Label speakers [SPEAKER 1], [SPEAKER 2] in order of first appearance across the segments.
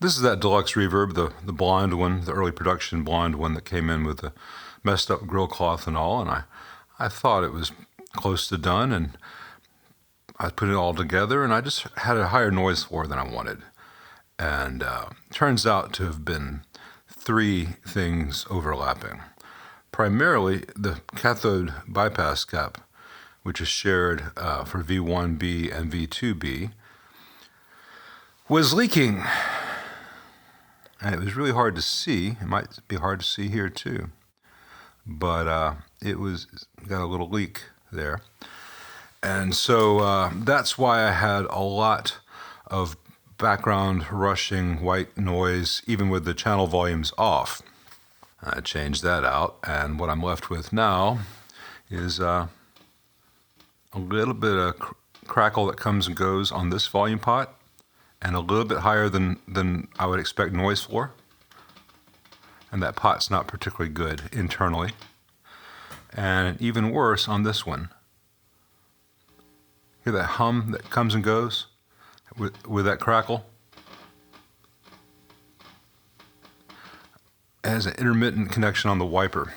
[SPEAKER 1] This is that Deluxe Reverb, the blonde one, the early production blonde one that came in with the messed up grill cloth and all, and I thought it was close to done, and I put it all together, and I just had a higher noise floor than I wanted. And turns out to have been three things overlapping. Primarily, the cathode bypass cap, which is shared for V1B and V2B, was leaking. And it was really hard to see. It might be hard to see here too. But it was got a little leak there. And so that's why I had a lot of background rushing white noise, even with the channel volumes off. I changed that out, and what I'm left with now is a little bit of crackle that comes and goes on this volume pot, and a little bit higher than I would expect noise floor. And that pot's not particularly good internally. And even worse on this one. Hear that hum that comes and goes with that crackle? It has an intermittent connection on the wiper.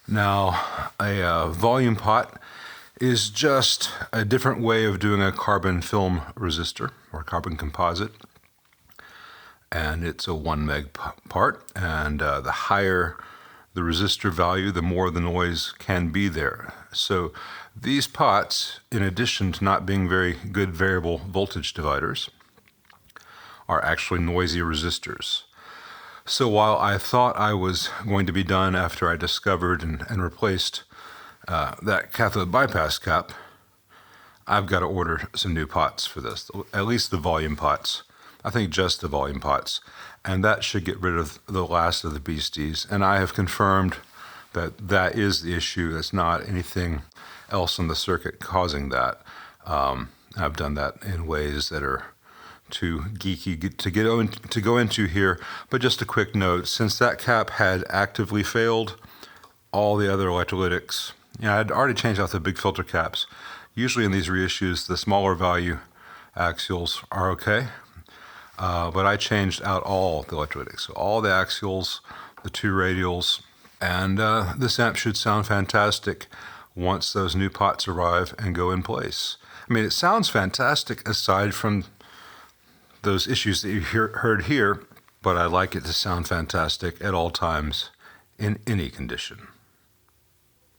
[SPEAKER 1] Now, a volume pot is just a different way of doing a carbon film resistor or carbon composite. And it's a 1 meg part, and the higher the resistor value, the more the noise can be there. So these pots, in addition to not being very good variable voltage dividers, are actually noisy resistors. So while I thought I was going to be done after I discovered and replaced that cathode bypass cap, I've got to order some new pots for this, at least the volume pots. I think just the volume pots. And that should get rid of the last of the beasties. And I have confirmed that that is the issue. It's not anything else on the circuit causing that. I've done that in ways that are too geeky to go into here. But just a quick note, since that cap had actively failed, all the other electrolytics, I'd already changed out the big filter caps. Usually in these reissues, the smaller value axials are okay. But I changed out all the electrolytics, so all the axials, the two radials, and this amp should sound fantastic once those new pots arrive and go in place. I mean, it sounds fantastic aside from those issues that you heard here, but I like it to sound fantastic at all times in any condition.